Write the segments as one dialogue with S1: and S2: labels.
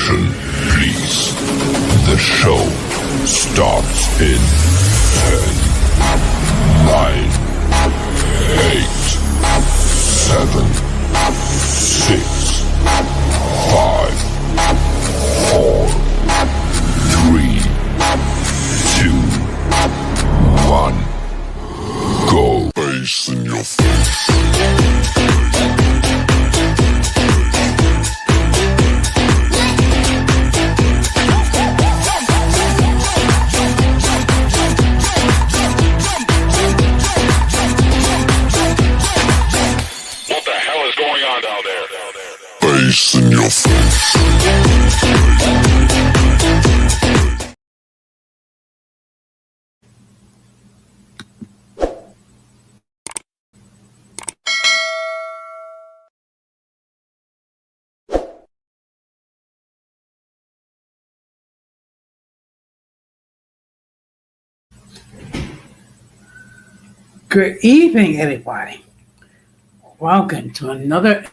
S1: Attention, please. The show starts in 10, 9, 8, 7, 6, 5, 4, 3, 2, 1. Go. Bass in your face. Bass in your face.
S2: Good evening, everybody. Welcome to another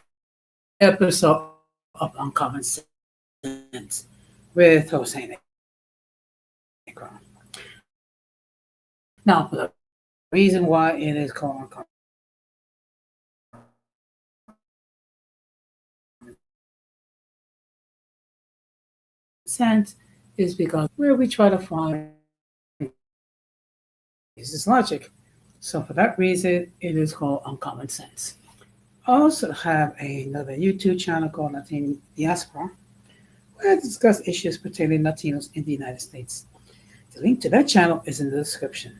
S2: episode of Uncommon Sense with Hossein Akram. Now, the reason why it is called Uncommon Sense is because where we try to find is logic. So for that reason, it is called Uncommon Sense. I also have another YouTube channel called Latina Diaspora, where I discuss issues pertaining to Latinos in the United States. The link to that channel is in the description.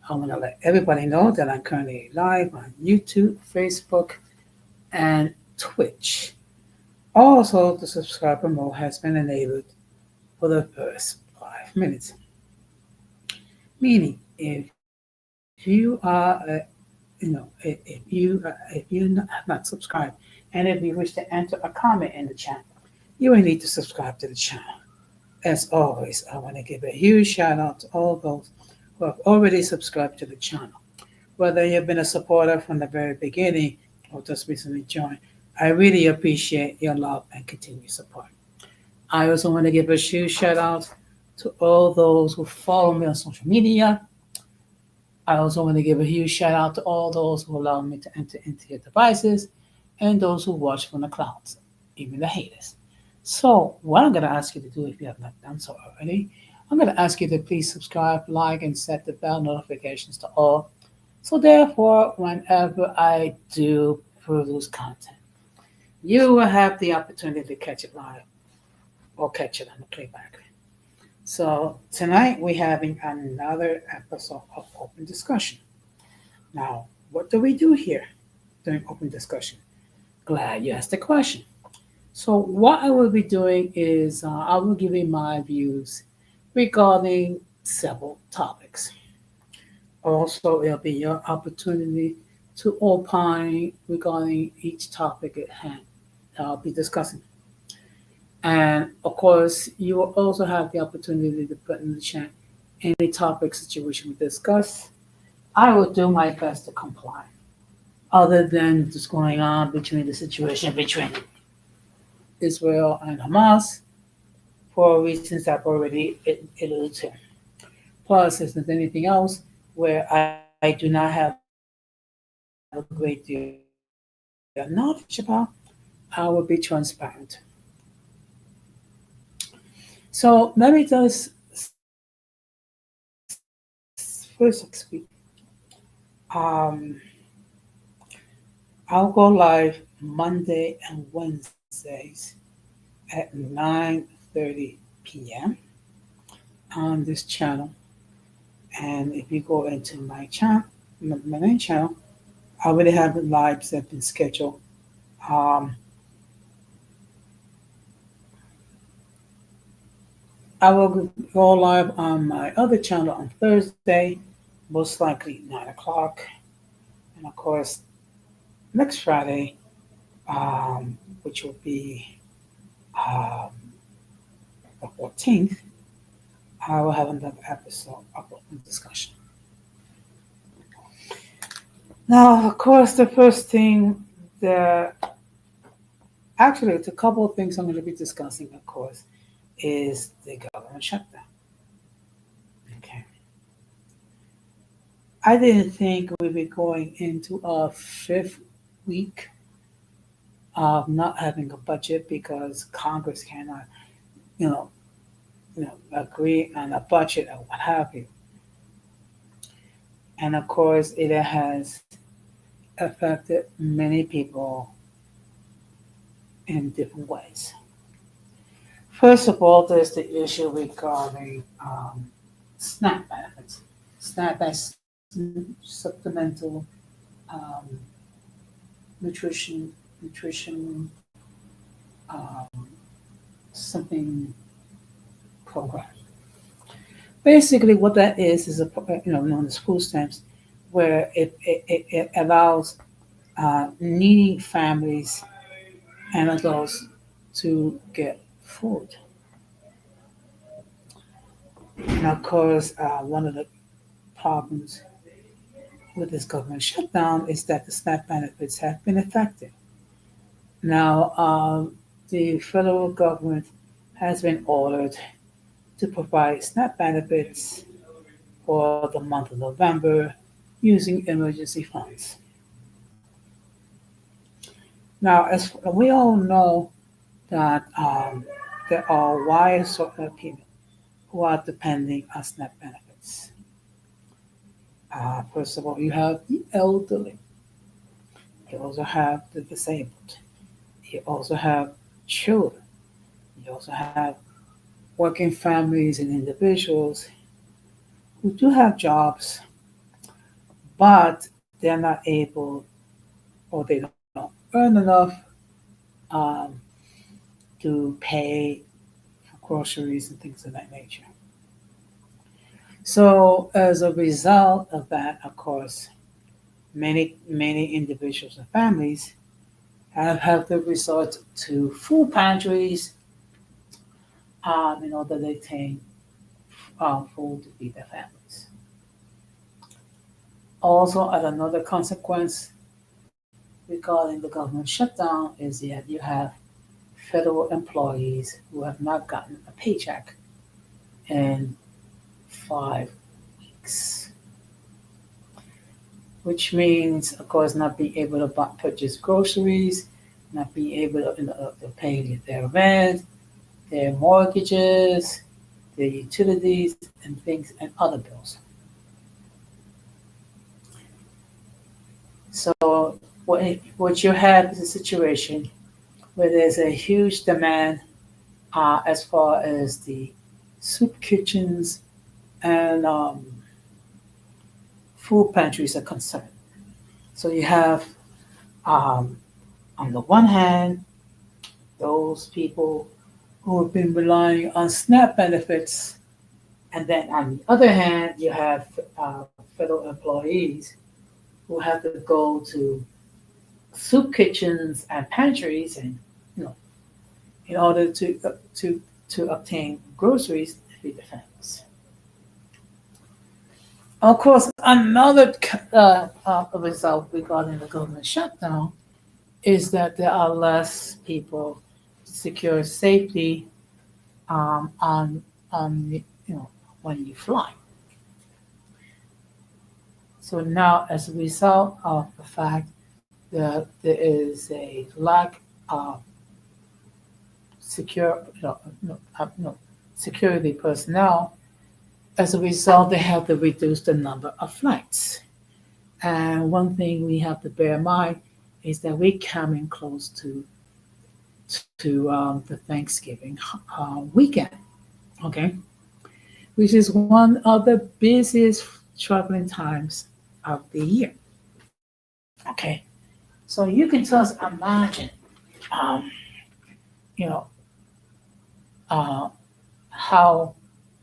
S2: I want to let everybody know that I'm currently live on YouTube, Facebook, and Twitch. Also, the subscriber mode has been enabled for the first 5 minutes. Meaning, if you are if you have not subscribed, and if you wish to enter a comment in the chat, you will need to subscribe to the channel. As always, I want to give a huge shout out to all those who have already subscribed to the channel. Whether you've been a supporter from the very beginning or just recently joined, I really appreciate your love and continued support. I also want to give a huge shout out to all those who follow me on social media. I also want to give a huge shout out to all those who allow me to enter into your devices and those who watch from the clouds, even the haters. So what I'm going to ask you to do, if you have not done so already, I'm going to ask you to please subscribe, like, and set the bell notifications to all. So therefore, whenever I do produce content, you will have the opportunity to catch it live or catch it on the playback. So tonight we're having another episode of Open Discussion. Now, what do we do here during Open Discussion? Glad you asked the question. So what I will be doing is I will give you my views regarding several topics. Also, it'll be your opportunity to opine regarding each topic at hand that I'll be discussing. And of course, you will also have the opportunity to put in the chat any topics that you wish to discuss. I will do my best to comply. Other than just going on between the situation between Israel and Hamas, for reasons I've already alluded to. Plus, if there's anything else where I do not have a great deal of knowledge about, I will be transparent. So let me just first speak. I'll go live Monday and Wednesdays at 9:30 p.m. on this channel. And if you go into my channel, my main channel, I already have the lives that have been scheduled. I will go live on my other channel on Thursday, most likely 9 o'clock. And of course, next Friday, which will be the 14th, I will have another episode of Open Discussion. Now, of course, the first thing that Actually, it's a couple of things I'm going to be discussing, of course, is the government shutdown. Okay. I didn't think we'd be going into a fifth week of not having a budget because Congress cannot, you know, agree on a budget or what have you. And of course, it has affected many people in different ways. First of all, there's the issue regarding SNAP benefits. SNAP as supplemental um, nutrition um, something program. Basically, what that is a known as food stamps, where it allows needy families and adults to get food. And of course, one of the problems with this government shutdown is that the SNAP benefits have been affected. Now, the federal government has been ordered to provide SNAP benefits for the month of November using emergency funds. Now, as we all know, that there are a wide assortment of people who are depending on SNAP benefits. First of all, you have the elderly. You also have the disabled. You also have children. You also have working families and individuals who do have jobs, but they're not able or they don't earn enough um, to pay for groceries and things of that nature. So, as a result of that, of course, many individuals and families have to resort to food pantries in order to obtain food to feed their families. Also, as another consequence regarding the government shutdown is that you have federal employees who have not gotten a paycheck in 5 weeks, which means, of course, not being able to purchase groceries, not being able to pay their rent, their mortgages, their utilities, and things and other bills. So what you have is a situation where there's a huge demand as far as the soup kitchens and food pantries are concerned. So you have, um, on the one hand, those people who have been relying on SNAP benefits, and then on the other hand, you have federal employees who have to go to soup kitchens and pantries, and you know, in order to obtain groceries to feed their families. Of course, another result regarding the government shutdown is that there are less people to secure safety on when you fly. So now, as a result of the fact that there is a lack of secure, security personnel, as a result, they have to reduce the number of flights. And one thing we have to bear in mind is that we're coming close to the Thanksgiving weekend, okay, which is one of the busiest traveling times of the year. Okay, so you can just imagine, um, you know, uh, how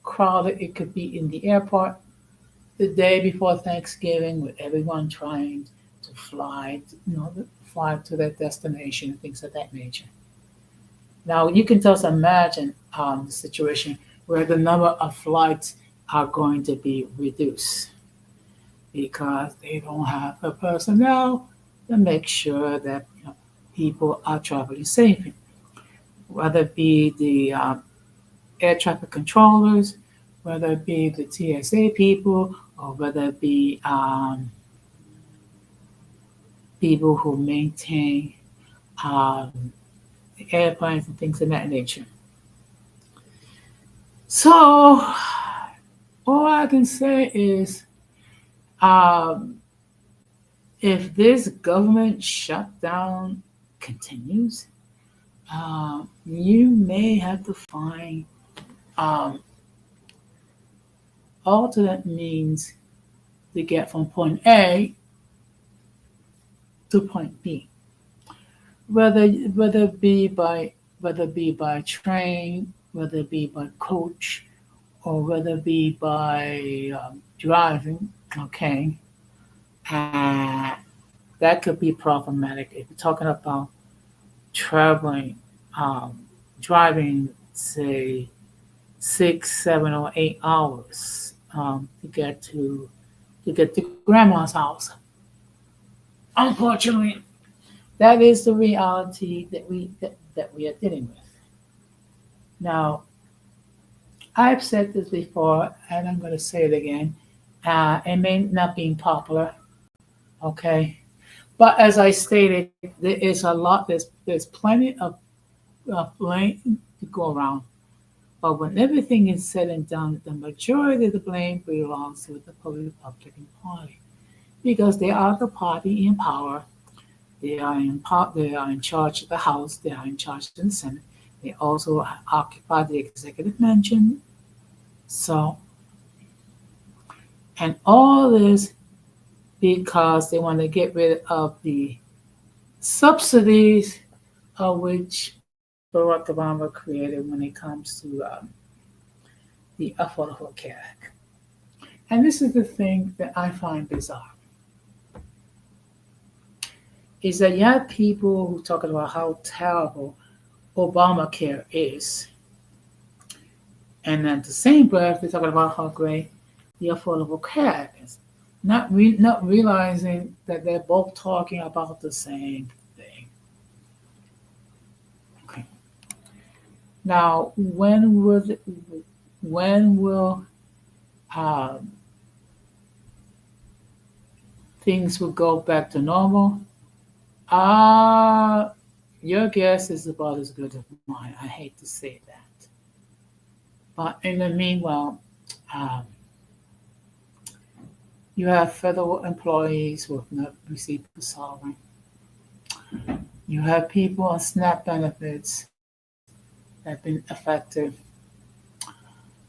S2: crowded it could be in the airport the day before Thanksgiving, with everyone trying to fly, fly to their destination and things of that nature. Now you can just imagine the situation where the number of flights are going to be reduced because they don't have the personnel to make sure that people are traveling safely, whether it be the air traffic controllers, whether it be the TSA people, or whether it be people who maintain um, airplanes and things of that nature. So all I can say is, um, if this government shutdown continues, you may have to find um, alternate means to get from point A to point B, whether it be by train, whether it be by coach, or whether it be by driving. Okay, and that could be problematic if you're talking about traveling, um, driving, say 6, 7 or 8 hours to get to grandma's house. Unfortunately, that is the reality that we are dealing with. Now, I've said this before, and I'm going to say it again. It may not be popular, okay, but as I stated, there is a lot. There's plenty of blame to go around. But when everything is said and done, the majority of the blame belongs to the Republican Party because they are the party in power. They are in charge of the House. They are in charge of the Senate. They also occupy the executive mansion. So, and all this because they want to get rid of the subsidies of which Barack Obama created when it comes to the Affordable Care Act. And this is the thing that I find bizarre is that you have people who talk about how terrible Obamacare is, and at the same breath they're talking about how great the Affordable Care Act is, not realizing that they're both talking about the same thing. Okay. Now, when will um, things will go back to normal? Uh, your guess is about as good as mine. I hate to say that. But in the meanwhile, um, you have federal employees who have not received the salary. You have people on SNAP benefits that have been affected.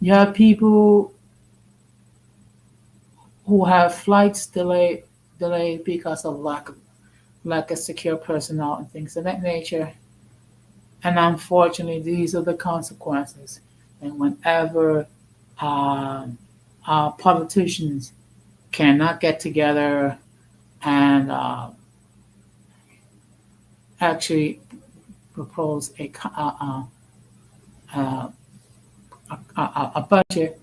S2: You have people who have flights delayed because of lack of secure personnel and things of that nature. And unfortunately, these are the consequences. And whenever our politicians cannot get together and actually propose a budget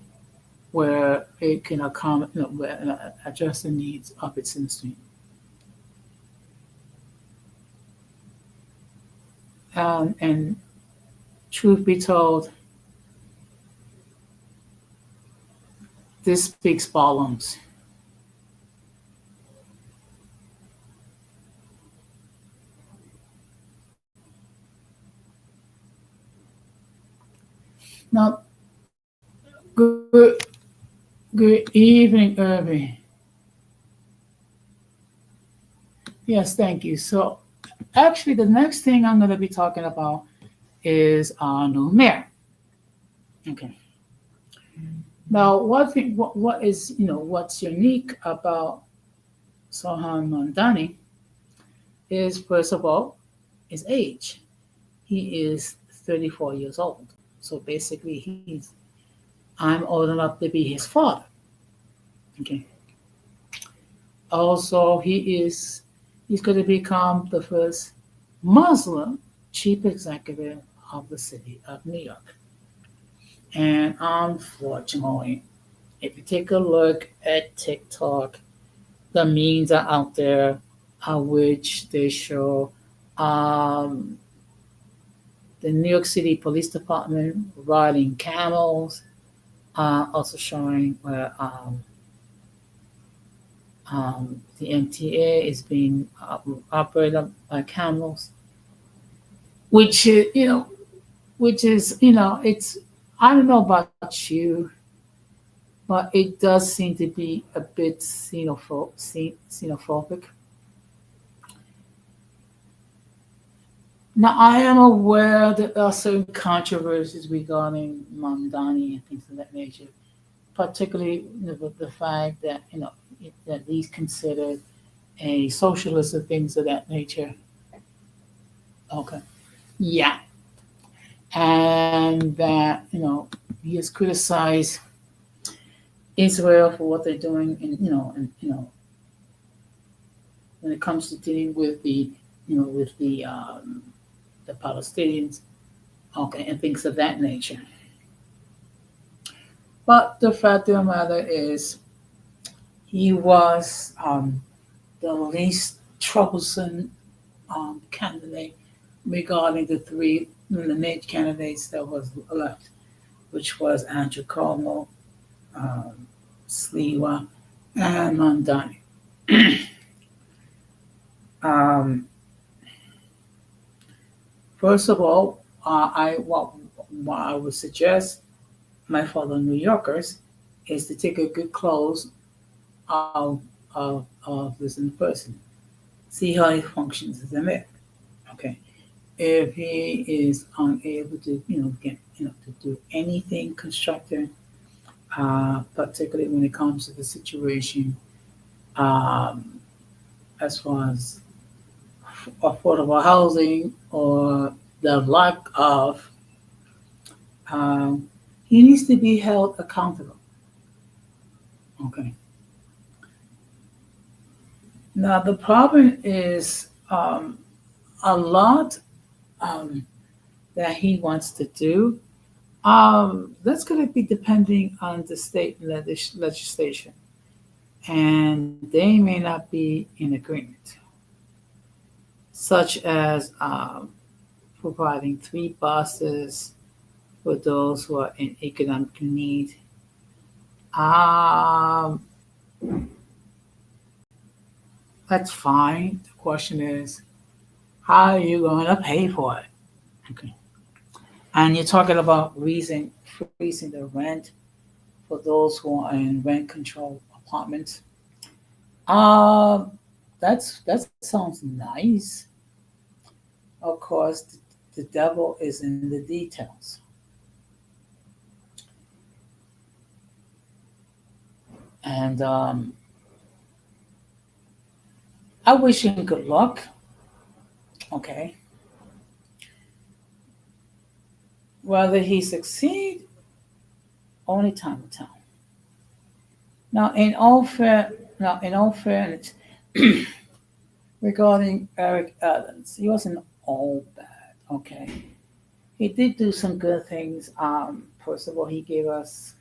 S2: where it can address the needs of its citizens. And truth be told, this speaks volumes. Now, good, good evening, Irving. Yes, thank you. So, actually, the next thing I'm going to be talking about is our new mayor. Okay. Now, one thing, what is what's unique about Sohan Mandani is first of all his age. He is 34 years old. So basically, I'm old enough to be his father. Okay. Also, he's going to become the first Muslim chief executive of the city of New York. And unfortunately, if you take a look at TikTok, the memes are out there which they show Um, the New York City Police Department riding camels, also showing where the MTA is being operated by camels, which which is it's I don't know about you, but it does seem to be a bit xenophobic. Now, I am aware that there are certain controversies regarding Mamdani and things of that nature, particularly the fact that that he's considered a socialist and things of that nature. Okay, yeah, and that he has criticized Israel for what they're doing, and when it comes to dealing with the Palestinians, okay, and things of that nature. But the fact of the matter is, he was the least troublesome candidate regarding the major candidates that was left, which was Andrew Cuomo, um, Sliwa, and Mondani. um, First of all, what I would suggest my fellow New Yorkers is to take a good close of this in person. See how he functions as a man. Okay. If he is unable to, get, to do anything constructive, particularly when it comes to the situation, um, as far as affordable housing or the lack of, um, he needs to be held accountable. Okay. Now the problem is a lot um, that he wants to do. That's going to be depending on the state legislation, and they may not be in agreement, such as providing three buses for those who are in economic need. Um, that's fine. The question is, how are you going to pay for it? Okay. And you're talking about freezing the rent for those who are in rent control apartments. Um, that sounds nice. Of course, the devil is in the details. And I wish him good luck. Okay. Whether he succeed, only time will tell. Now, in all fairness, regarding Eric Adams, he wasn't all bad. Okay, he did do some good things. First of all, he gave us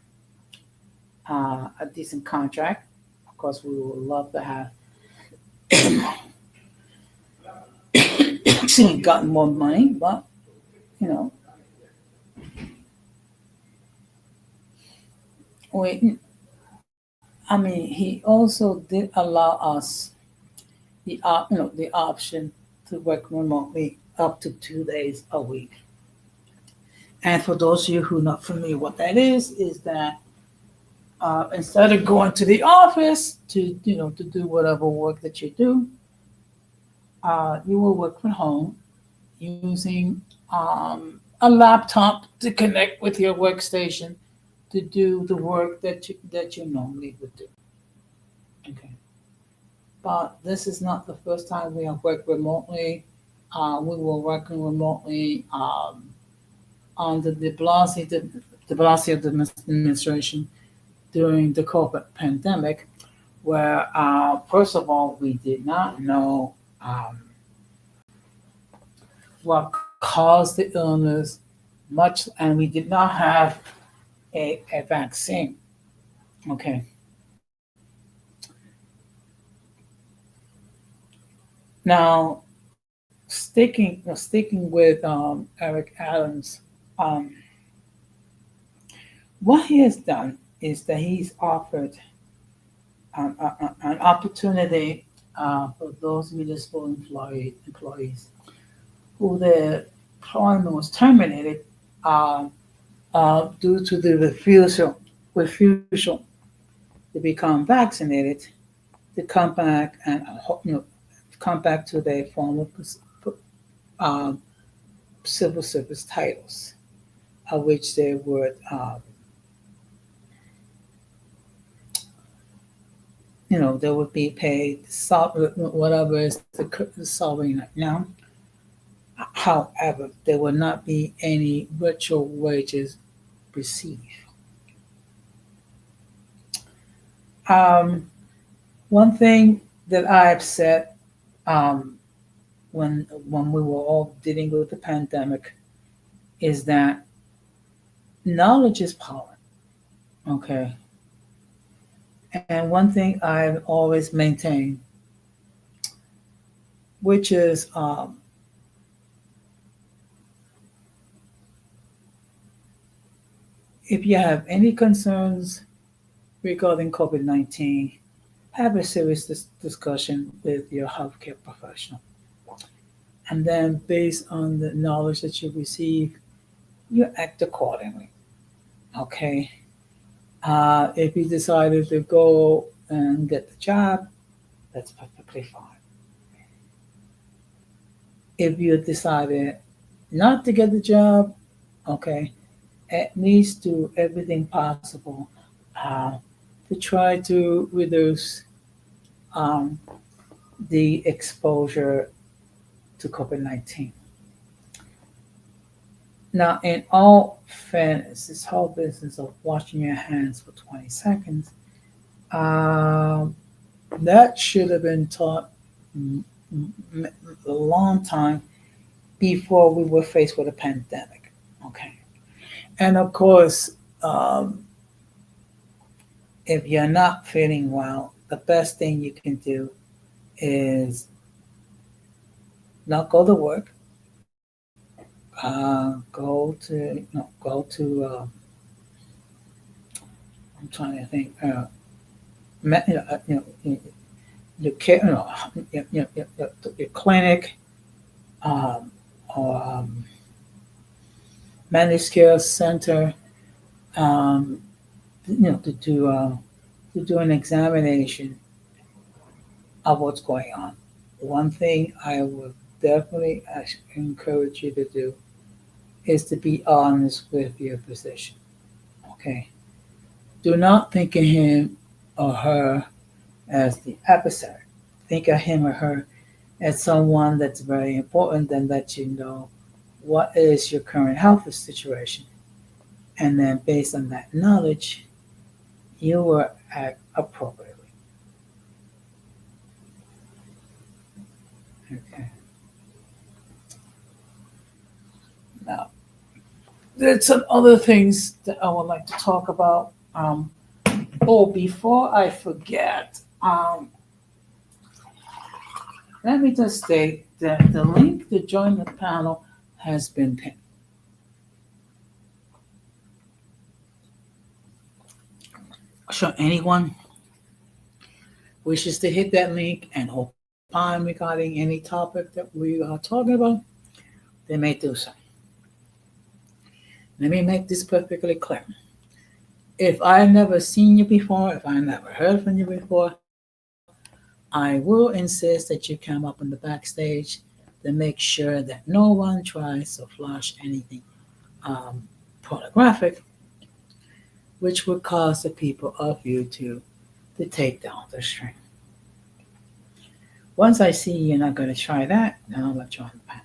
S2: a decent contract. Of course, we would love to have gotten more money, but you know, we. I mean, he also did allow us the option to work remotely up to 2 days a week. And for those of you who are not familiar, what that is that instead of going to the office to do whatever work that you do, you will work from home using a laptop to connect with your workstation to do the work that you normally would do. Okay, but this is not the first time we have worked remotely. We were working remotely under the Blasio administration during the COVID pandemic, where first of all we did not know what caused the illness much, and we did not have a vaccine. Okay, now sticking with Eric Adams, um, what he has done is that he's offered an opportunity for those municipal employees who their employment was terminated uh, due to the refusal to become vaccinated, to come back and come back to their former um, civil service titles, of which they would they would be paid whatever is the salary right now. However, there will not be any virtual wages received. Um, One thing that I've said um, when we were all dealing with the pandemic is that knowledge is power. Okay, and one thing I've always maintained, which is if you have any concerns regarding COVID-19, have a serious discussion with your healthcare professional. And then, based on the knowledge that you receive, you act accordingly. Okay. If you decided to go and get the job, that's perfectly fine. If you decided not to get the job, okay, at least do everything possible uh, to try to reduce um, the exposure to COVID 19. Now, in all fairness, this whole business of washing your hands for 20 seconds, um, that should have been taught a long time before we were faced with a pandemic. Okay. And of course, um, if you're not feeling well, the best thing you can do is not go to work. Go to. I'm trying to think. Your care, your clinic, um, or managed care center, um, to do an examination of what's going on. One thing I would definitely encourage you to do is to be honest with your physician. Okay, do not think of him or her as the adversary. Think of him or her as someone that's very important and let you know what is your current health situation. And then based on that knowledge, you will act appropriately. Okay. Now, there's some other things that I would like to talk about. Before I forget, let me just state that the link to join the panel has been pinned. So anyone wishes to hit that link and opine regarding any topic that we are talking about, they may do so. Let me make this perfectly clear. If I've never seen you before, if I never heard from you before, I will insist that you come up on the backstage to make sure that no one tries to flash anything pornographic, which would cause the people of YouTube to take down the stream. Once I see you're not going to try that, then I'll let you on the panel.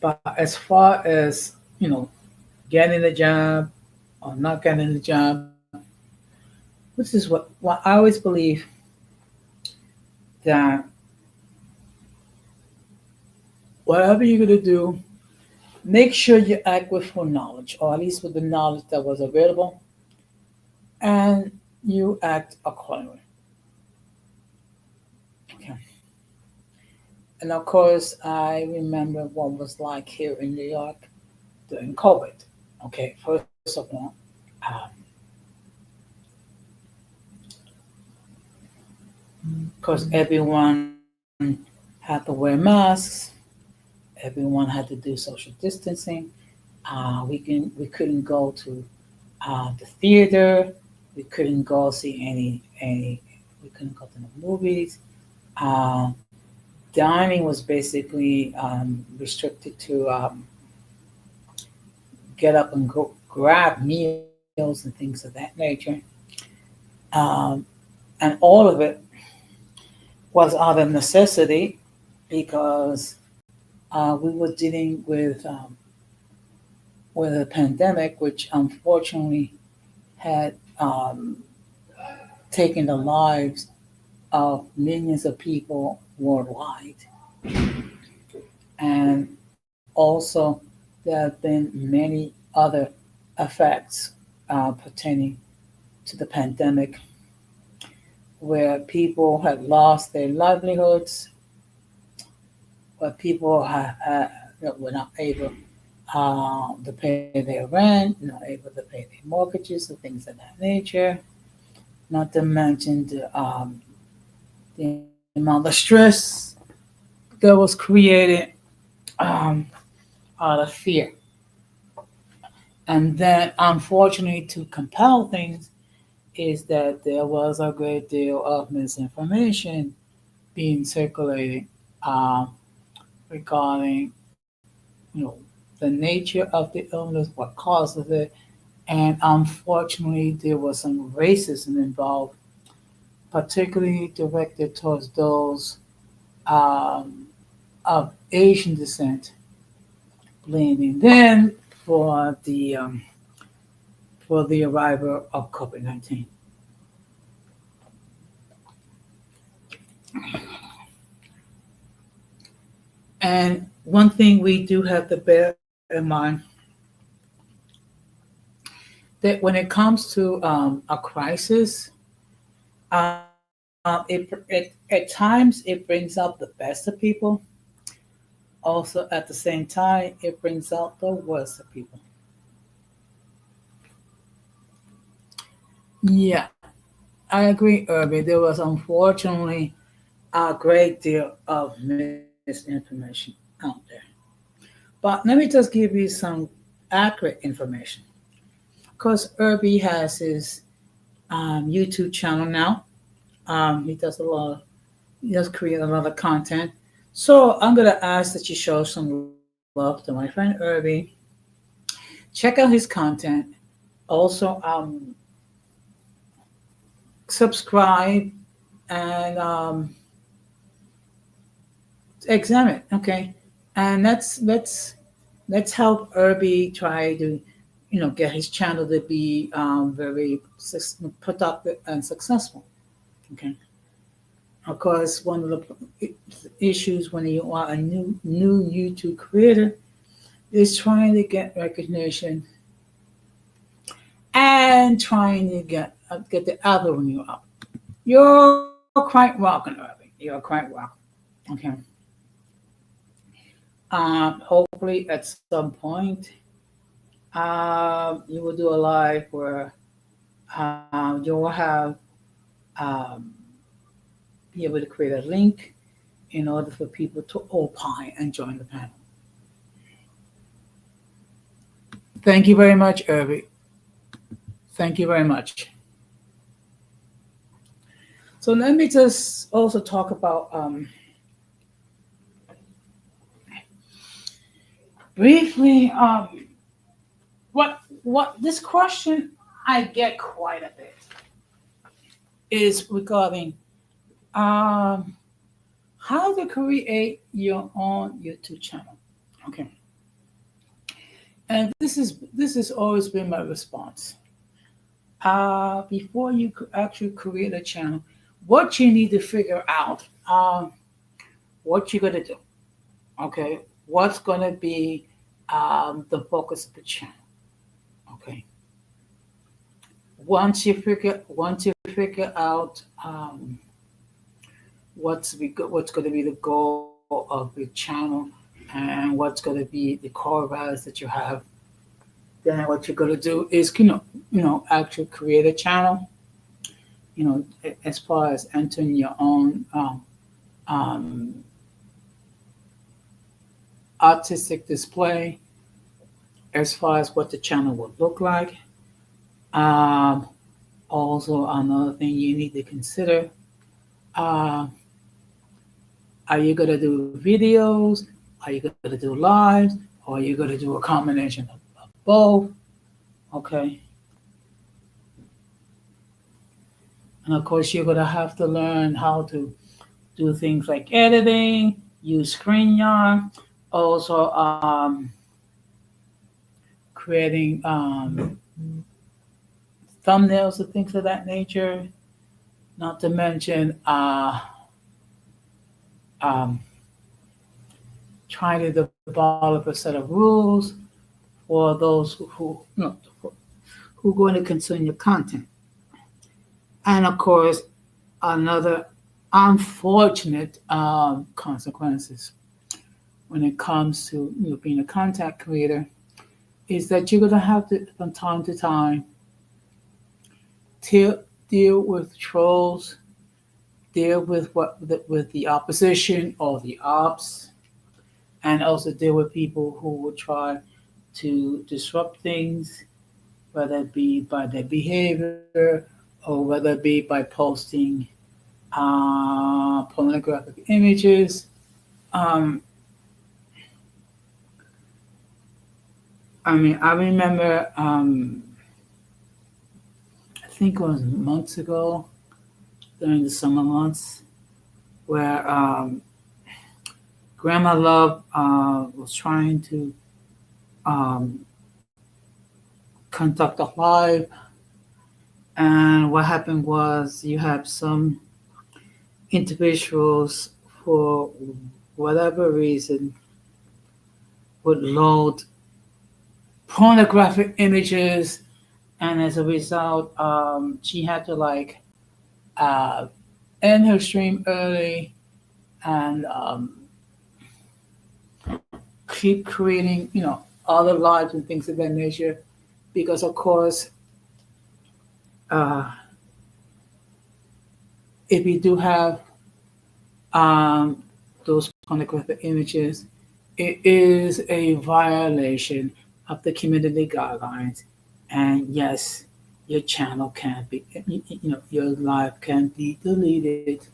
S2: But as far as, getting the job or not getting the job, this is what I always believe, that whatever you're going to do, make sure you act with full knowledge, or at least with the knowledge that was available, and you act accordingly. And of course, I remember what was like here in New York during COVID. Okay, first of all, because everyone had to wear masks, everyone had to do social distancing. We couldn't go to the theater, we couldn't go see any, we couldn't go to the movies. Uh, Dining was basically restricted to get up and go grab meals and things of that nature. Um, and all of it was out of necessity because we were dealing with a pandemic, which unfortunately had taken the lives of millions of people worldwide. And also, there have been many other effects pertaining to the pandemic where people had lost their livelihoods, where people were not able to pay their rent, not able to pay their mortgages, and things of that nature. Not to mention the amount of stress that was created um, out of fear. And then, unfortunately, to compel things, is that there was a great deal of misinformation being circulated uh, regarding, you know, the nature of the illness, what causes it, and unfortunately, there was some racism involved, particularly directed towards those um, of Asian descent, blaming them for the arrival of COVID-19. And one thing we do have to bear in mind that when it comes to a crisis, at times it brings out the best of people. Also, at the same time, it brings out the worst of people. Yeah, I agree, Irby. There was unfortunately a great deal of misinformation out there. But let me just give you some accurate information. Because Irby has his YouTube channel now. He does a lot. He does create a lot of content. So I'm gonna ask that you show some love to my friend Irby. Check out his content. Also, subscribe and examine. Okay, and let's help Irby try to, get his channel to be very productive and successful. Okay, of course, one of the issues when you are a new YouTube creator is trying to get recognition and trying to get the algorithm up. You're quite welcome, Irving. You're quite welcome. Okay. Hopefully, at some point, you will do a live where you will have um, be able to create a link in order for people to opine and join the panel. Thank you very much, Irving. Thank you very much. So let me just also talk about briefly what this question I get quite a bit is regarding um, how to create your own YouTube channel. Okay, and this has always been my response. Before you actually create a channel, what you need to figure out, what you're gonna do. Okay, what's gonna be the focus of the channel. Okay, once you figure out what's going to be the goal of your channel and what's going to be the core values that you have, then what you're going to do is, actually create a channel, as far as entering your own um, artistic display, as far as what the channel would look like. Um, Also, another thing you need to consider, uh, are you going to do videos? Are you going to do lives? Or are you going to do a combination of both? Okay. And of course, you're going to have to learn how to do things like editing, use ScreenYard, also creating thumbnails and things of that nature. Not to mention um, trying to develop a set of rules for those who are going to consume your content. And of course, another unfortunate consequences when it comes to being a content creator is that you're going to have to, from time to time, deal with trolls, deal with with the opposition or the ops, and also deal with people who will try to disrupt things, whether it be by their behavior or whether it be by posting pornographic images. Um, I mean, I remember, I think it was months ago during the summer months, where Grandma Love was trying to um, conduct a live, and what happened was you have some individuals, for whatever reason, would load pornographic images, and as a result, she had to uh, end her stream early and keep creating, other lives and things of that nature, because of course, uh, if you do have um, those pornographic images, it is a violation of the community guidelines. And yes, your channel can be, your live can be deleted.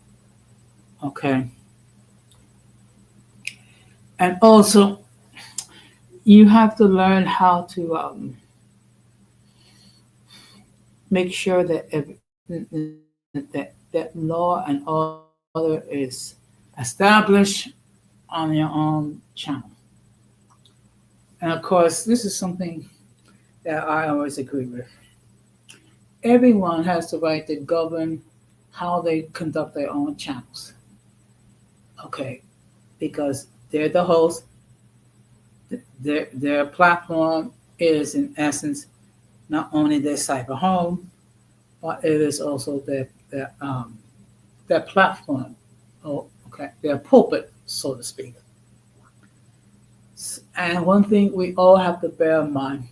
S2: Okay. And also, you have to learn how to make sure that that law and order is established on your own channel. And of course, this is something that I always agree with. Everyone has the right to govern how they conduct their own channels. Okay, because they're the host. Their platform is in essence not only their cyber home, but it is also their platform. Oh, okay, their pulpit, so to speak. And one thing we all have to bear in mind,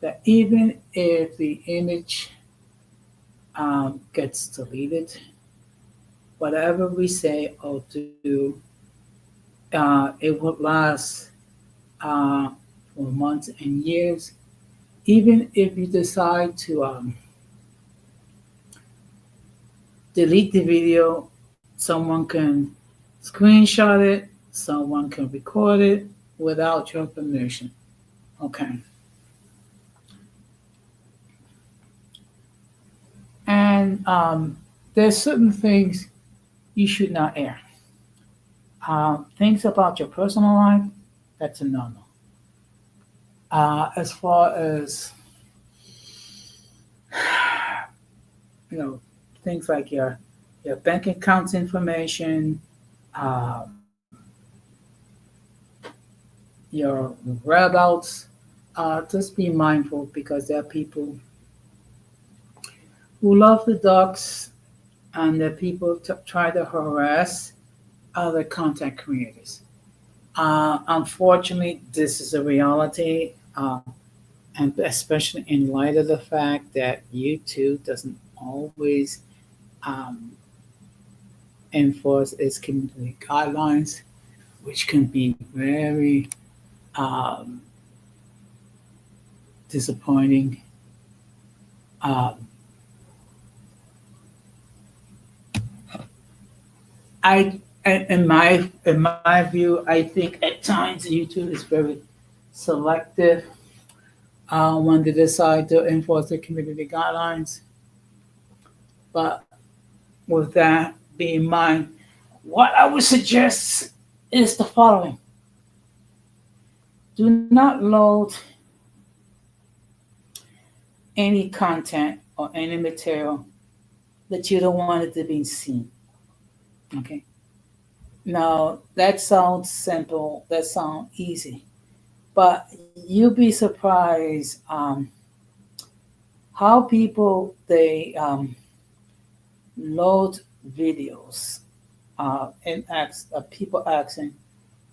S2: that even if the image gets deleted, whatever we say or do, it will last uh, for months and years. Even if you decide to delete the video, someone can screenshot it, someone can record it without your permission. Okay. And there's certain things you should not air. Things about your personal life, that's a no-no. As far as you know, things like your bank accounts information, uh, your whereabouts. Just be mindful, because there are people who love the ducks, and there are people try to harass other content creators. Unfortunately, this is a reality, and especially in light of the fact that YouTube doesn't always um, enforce its community guidelines, which can be very um, disappointing. Um, in my view, I think at times YouTube is very selective when they decide to enforce the community guidelines. But with that being in mind, what I would suggest is the following: do not load any content or any material that you don't want it to be seen. Okay. Now that sounds simple. That sounds easy, but you'll be surprised how people they load videos and people acting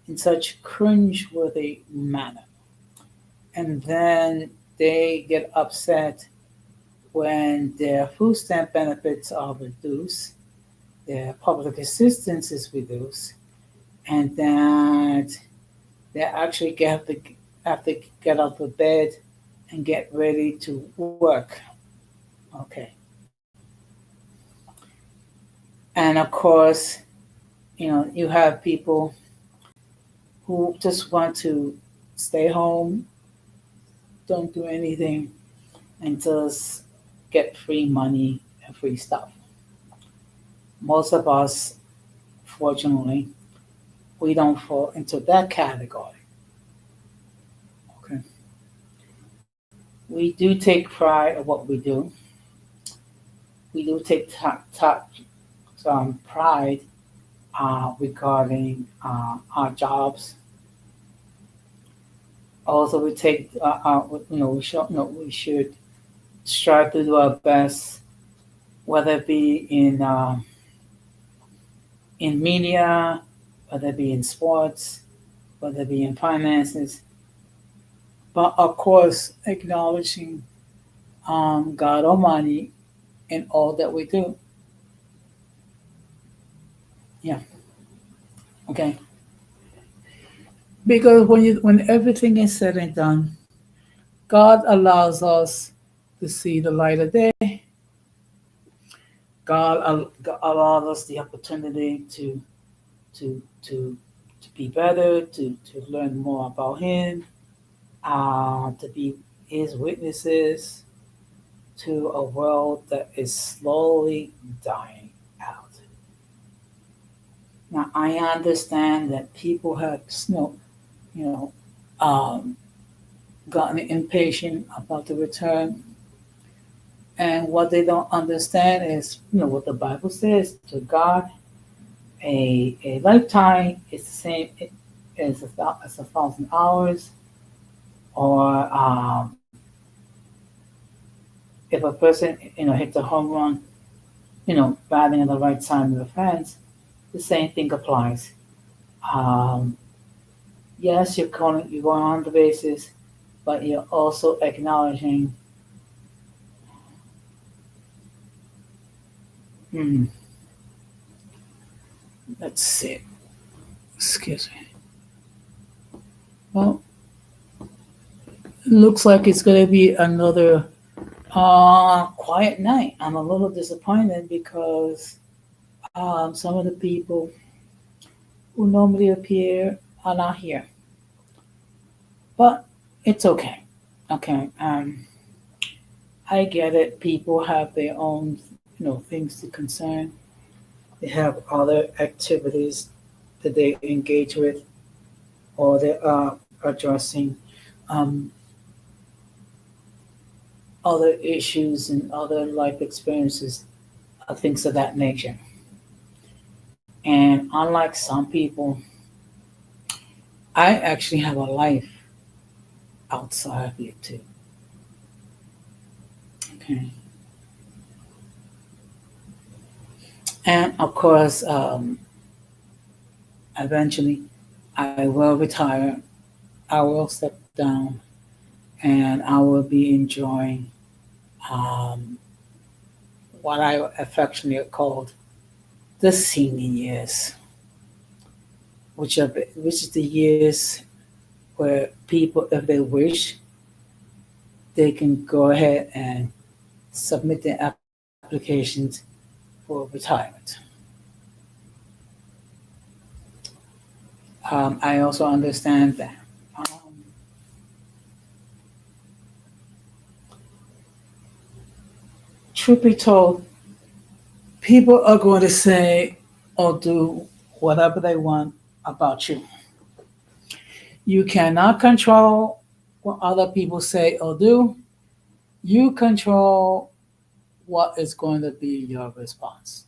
S2: in such cringe-worthy manner, and then they get upset when their food stamp benefits are reduced, their public assistance is reduced, and that they actually have to get out of bed and get ready to work. Okay. And of course, you have people who just want to stay home, don't do anything, and just get free money and free stuff. Most of us, fortunately, we don't fall into that category. Okay. We do take pride of what we do. We do take some pride regarding our jobs. Also, we take, we should strive to do our best, whether it be in media, whether it be in sports, whether it be in finances, but of course, acknowledging God Almighty in all that we do. Yeah. Okay. Because when everything is said and done, God allows us to see the light of day. God allows us the opportunity to to to be better, to learn more about Him, to be His witnesses to a world that is slowly dying out. Now I understand that people have you know, um, gotten impatient about the return, and what they don't understand is, what the Bible says: to God, a lifetime is the same as 1,000 hours, or if a person hits a home run, batting on the right side of the fence, the same thing applies. Um, yes, you're going on the bases, but you're also acknowledging. Hmm, let's see. Excuse me. Well, it looks like it's gonna be another quiet night. I'm a little disappointed because some of the people who normally appear are not here, but it's okay. Okay. I get it. People have their own, things to concern. They have other activities that they engage with, or they are addressing um, other issues and other life experiences, things of that nature. And unlike some people, I actually have a life outside of it too. Okay. And of course, Eventually, I will retire. I will step down, and I will be enjoying um, what I affectionately called the senior years, which is the years where people, if they wish, they can go ahead and submit their applications for retirement. I also understand that. Um, Truth be told, people are going to say or do whatever they want about you. You cannot control what other people say or do. You control what is going to be your response.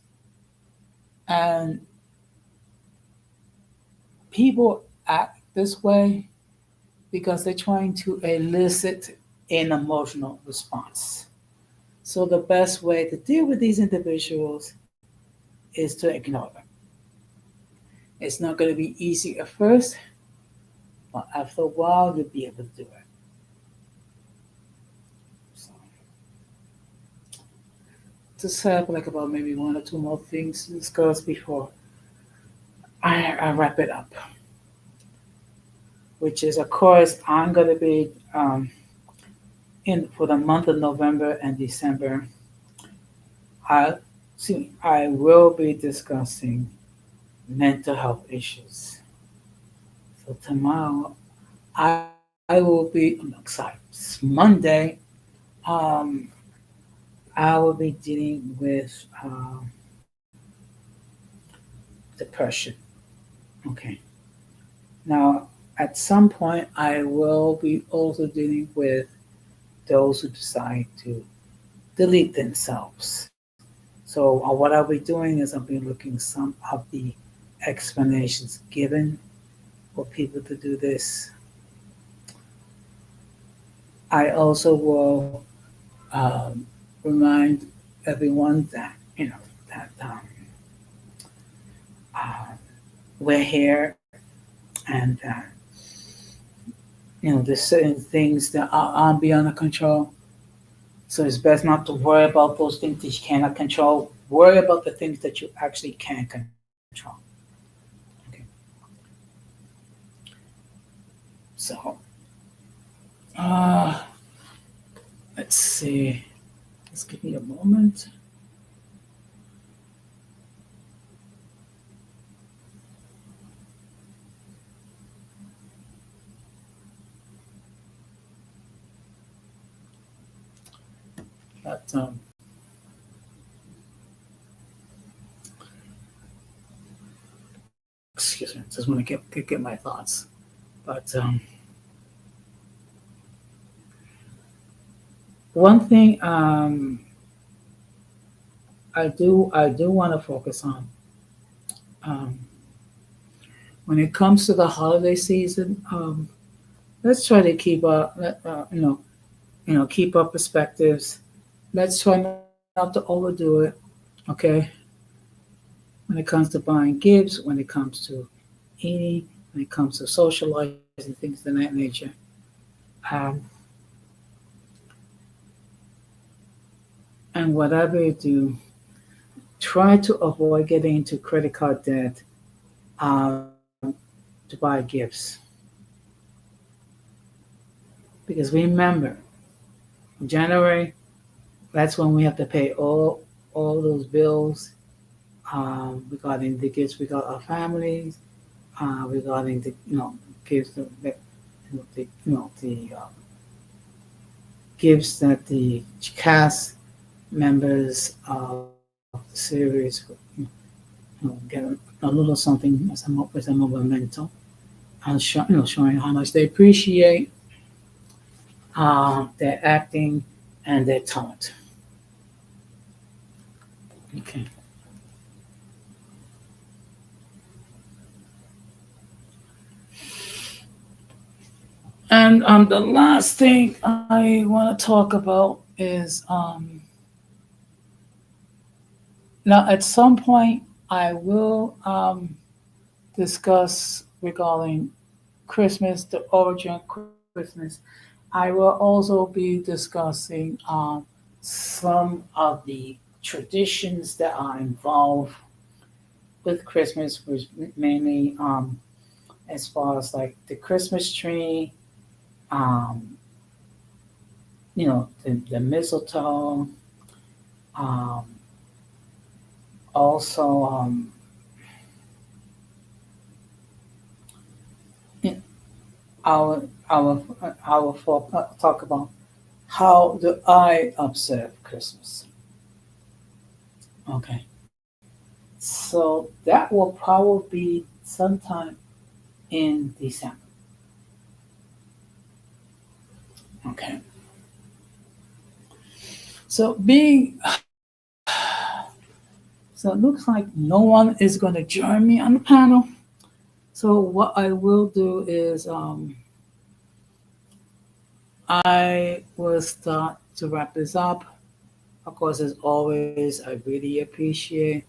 S2: And people act this way because they're trying to elicit an emotional response. So the best way to deal with these individuals is to ignore them. It's not going to be easy at first, but after a while, you'll be able to do it. So, just have like about maybe one or two more things to discuss before I wrap it up. Which is, of course, I'm going to be in for the month of November and December. I will be discussing mental health issues. So tomorrow, I will be, I'm sorry, Monday, um, I will be dealing with depression. Okay. Now, at some point, I will be also dealing with those who decide to delete themselves. So, what I'll be doing is I'll be looking some of the explanations given for people to do this. I also will remind everyone that uh, we're here and that there's certain things that are beyond our control. So it's best not to worry about those things that you cannot control. Worry about the things that you actually can control. Okay. So, uh, let's see. Just give me a moment. But excuse me. Just want to get my thoughts. But one thing I do want to focus on um, when it comes to the holiday season. Let's try to keep keep our perspectives. Let's try not to overdo it. Okay, when it comes to buying gifts, when it comes to eating, when it comes to socializing, things of that nature. Um, and whatever you do, try to avoid getting into credit card debt um, to buy gifts. Because remember, January, that's when we have to pay all those bills regarding the gifts we got our families, regarding the gifts the gifts that the cast members of the series get a little something as a memento, and showing how much they appreciate their acting and their talent. Okay. And the last thing I want to talk about is now at some point I will discuss regarding Christmas, the origin of Christmas. I will also be discussing some of the traditions that are involved with Christmas, which mainly as far as like the Christmas tree, um, the mistletoe, um, also our our folk talk about how do I observe Christmas. Okay, so that will probably be sometime in December. Okay, so being so it looks like no one is going to join me on the panel. So what I will do is I will start to wrap this up. Of course, as always, I really appreciate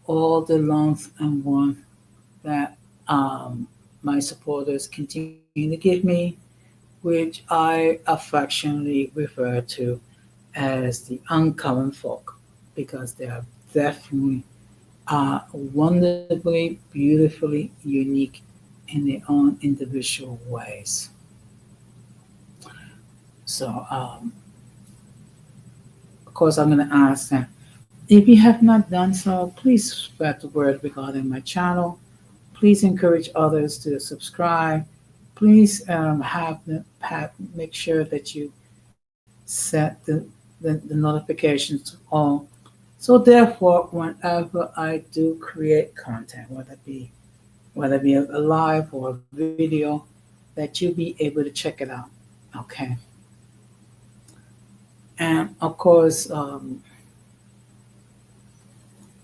S2: all the love and warmth that um, my supporters continue to give me, which I affectionately refer to as the uncommon folk, because they are definitely wonderfully, beautifully unique in their own individual ways. So, of course, I'm going to ask that if you have not done so, please spread the word regarding my channel. Please encourage others to subscribe. Please make sure that you set the notifications to all. So therefore, whenever I do create content, whether it be a live or a video, that you'll be able to check it out. Okay. And of course,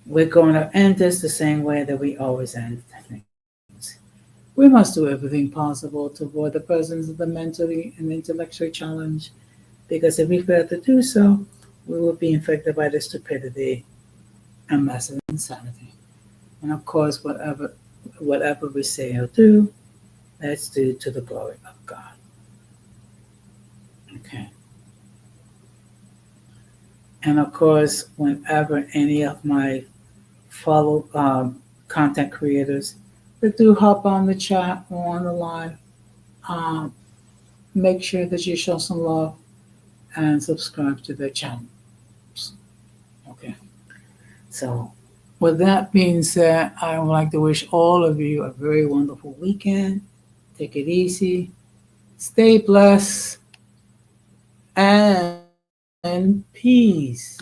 S2: we're going to end this the same way that we always end things. We must do everything possible to avoid the presence of the mentally and intellectually challenged, because if we fail to do so, we will be infected by the stupidity and massive insanity. And of course, whatever we say or do, let's do to the glory of God. Okay. And of course, whenever any of my follow content creators that do hop on the chat or on the live, um, make sure that you show some love and subscribe to their channels. Okay. So, with that being said, I would like to wish all of you a very wonderful weekend. Take it easy, stay blessed, and peace.